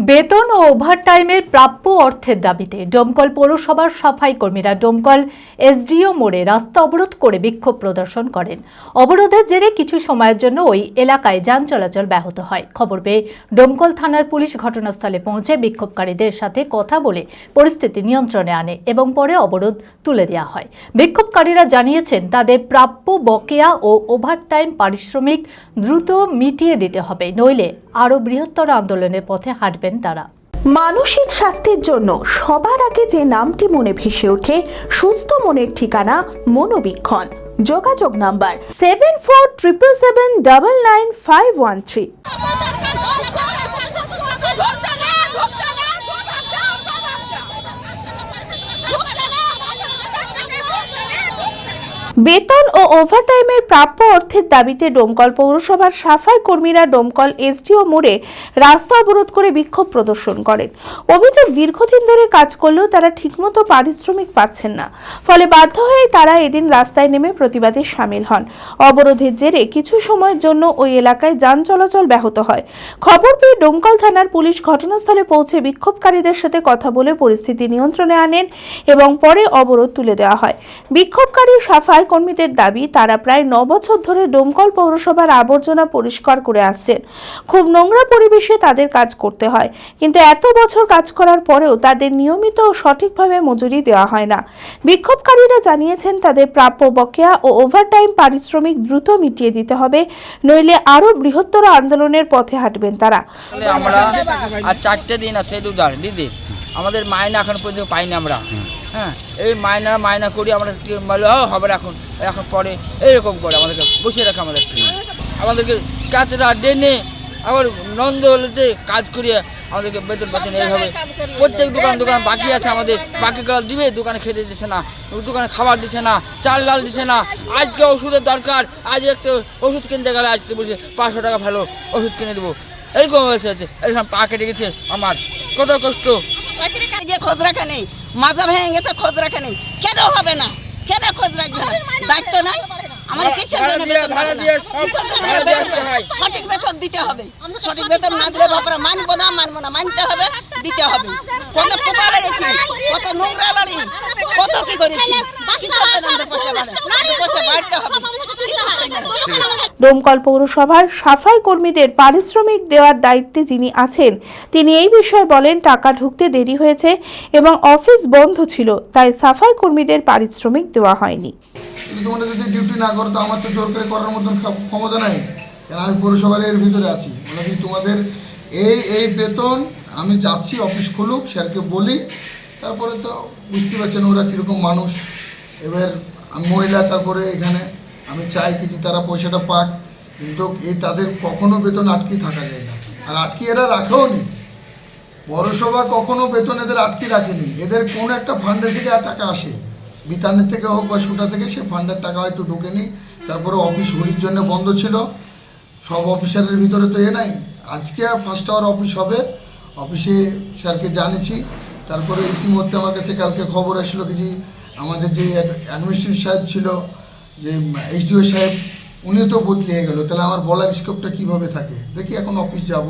বেতন ও ওভারটাইমের প্রাপ্য অর্থের দাবিতে ডোমকল পৌরসভার সাফাই কর্মীরা ডোমকল এসডিও মোড়ে রাস্তা অবরোধ করে বিক্ষোভ প্রদর্শন করেন। অবরোধের জেরে কিছু সময়ের জন্য ওই এলাকায় যান চলাচল ব্যাহত হয়। খবর পেয়ে ডোমকল থানার পুলিশ ঘটনাস্থলে পৌঁছে বিক্ষোভকারীদের সাথে কথা বলে পরিস্থিতি নিয়ন্ত্রণে আনে এবং পরে অবরোধ তুলে দেওয়া হয়। বিক্ষোভকারীরা জানিয়েছেন তাদের প্রাপ্য বকেয়া ও ওভারটাইম পারিশ্রমিক দ্রুত মিটিয়ে দিতে হবে, নইলে আরও বৃহত্তর আন্দোলনের পথে হাঁটবেন তারা। মানসিক স্বাস্থ্যের জন্য সবার আগে যে নামটি মনে ভেসে ওঠে, সুস্থ মনের ঠিকানা মনোবীক্ষণ। যোগাযোগ নাম্বার 7477799513। বেতন ও ওভারটাইমের প্রাপ্য অর্থের দাবিতে ডোমকল পৌরসভার সাফাই কর্মীরা ডোমকল এসডিও মোড়ে রাস্তা অবরোধ করে বিক্ষোভ প্রদর্শন করেন। অভিযোগ, দীর্ঘদিন ধরে কাজ করলেও তারা ঠিকমতো পারিশ্রমিক পাচ্ছেন না, ফলে বাধ্য হয়ে তারা এদিন রাস্তায় নেমে প্রতিবাদে সামিল হন। অবরোধের জেরে কিছু সময়ের জন্য ওই এলাকায় যান চলাচল ব্যাহত হয়। খবর পেয়ে ডোমকল থানার পুলিশ ঘটনাস্থলে পৌঁছে বিক্ষোভকারীদের সাথে কথা বলে পরিস্থিতি নিয়ন্ত্রণে আনেন এবং পরে অবরোধ তুলে দেওয়া হয়। বিক্ষোভকারী সাফাই কর্মীদের দাবি, তারা প্রায় 9 বছর ধরে ডোমকল পৌরসভার আবর্জনা পরিষ্কার করে আসছেন। খুব নোংরা পরিবেশে তাদের কাজ করতে হয়, কিন্তু এত বছর কাজ করার পরেও তাদের নিয়মিত ও সঠিকভাবে মজুরি দেওয়া হয় না। বিক্ষোভকারীরা জানিয়েছেন তাদের প্রাপ্য বকেয়া ও ওভারটাইম পারিশ্রমিক দ্রুত মিটিয়ে দিতে হবে, নইলে আরো বৃহত্তর আন্দোলনের পথে হাঁটবেন তারা। আমরা আর 4টে দিন আছে দিদি, আমাদের মাইনা এখন পর্যন্ত পাইনি আমরা। হ্যাঁ, এই মাইনা করি আমরা, হবে না এখন পরে এইরকম করে আমাদেরকে বসে রাখে। আমাদেরকে কাজরা ডেনে আবার নন্দ হলেতে কাজ করিয়ে আমাদেরকে বেতন পাচ্ছেন। এইভাবে প্রত্যেক দোকান বাকি আছে, আমাদের বাকি কাজ দিবে, দোকানে খেতে দিচ্ছে না, দোকানে খাবার দিচ্ছে না, চাল ডাল দিচ্ছে না। আজকে ওষুধের দরকার, আজ একটা ওষুধ কিনতে গেলে আজকে বসে 500 টাকা ভালো ওষুধ কিনে দেবো, এরকম হয়েছে। এরকম পা কেটে গেছে, আমার কত কষ্ট। খোঁজ রাখা নেই, মাজা ভেঙে গেছে, খোঁজ রাখা নেই। কেন হবে না? কেন খোঁজ রাখবে না? দায়িত্ব নাই আমাদের। সঠিক বেতন দিতে হবে, সঠিক বেতন না দিলে বাপরা মানবো না, মানতে হবে, দিতে হবে। কত পোকা লেগেছি, কত নোংরা বাড়ি, কত কি করেছি, ডোমকল পৌরসভার সাফাই কর্মীদের পারিশ্রমিক দেওয়ার দায়িত্বে যিনি আছেন, তিনি এই বিষয়ে বলেন, টাকা ঢুকতে দেরি হয়েছে এবং অফিস বন্ধ ছিল, তাই সাফাই কর্মীদের পারিশ্রমিক দেওয়া হয়নি। তোমরা যদি ডিউটি না করো তো আমার তো জোর করে করার মতন ক্ষমতা নাই, কারণ আমি পৌরসভার এর ভিতরে আছি। বলে তোমাদের এই বেতন আমি যাচ্ছি, অফিস খুলুক, স্যারকে বলি, তারপরে তো বুঝতে পারছেন ওরা কীরকম মানুষ। এবার আমি মহিলা, তারপরে এখানে আমি চাই কি তারা পয়সাটা পাক, কিন্তু তাদের কখনো বেতন আটকে থাকা যায় না, আর আটকে এরা রাখেও নি। পৌরসভা কখনো বেতন এদের আটকে রাখেনি। এদের কোনো একটা ফান্ডের থেকে টাকা আসে, বিতানের থেকে হোক বা সুটা থেকে, সে ফান্ডের টাকা হয়তো ঢোকেনি। তারপরে অফিস হোলির জন্য বন্ধ ছিল, সব অফিসারের ভিতরে তো নাই। আজকে 1st আওয়ার অফিস হবে, অফিসে স্যারকে জানিয়েছি। তারপরে ইতিমধ্যে আমার কাছে কালকে খবর আসলো কি যে আমাদের যে অ্যাডমিনিস্ট্রেটিভ সাহেব ছিল, যে এসডিও সাহেব, উনি তো বদলিয়ে গেল। তাহলে আমার বলার স্কোপটা কীভাবে থাকে? দেখি এখন অফিস যাব,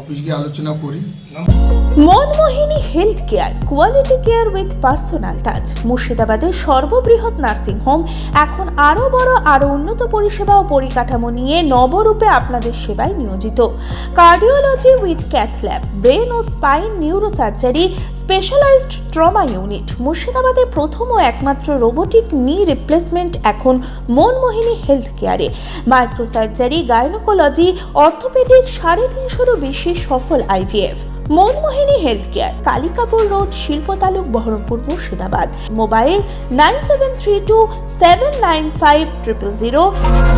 অফিস গিয়ে আলোচনা করি। Manmohini health care, quality care with personal touch. মুর্শিদাবাদের সর্ববৃহৎ নার্সিং হোম এখন আরও বড়, আরও উন্নত পরিষেবা ও পরিকাঠামো নিয়ে নবরূপে আপনাদের সেবায় নিয়োজিত। Cardiology with cath lab, brain ও spine neuro surgery, specialized trauma unit. মুর্শিদাবাদে প্রথম ও একমাত্র রোবোটিক নি রিপ্লেসমেন্ট এখন মনমোহিনী হেলথ কেয়ারে। মাইক্রো সার্জারি, গাইনোকোলজি, অর্থোপেডিক, 350-এরও বেশি সফল IVF। Manmohini health care, Kalikapur road, শিল্প তালুক, বহরমপুর, মুর্শিদাবাদ। মোবাইল 9732795000।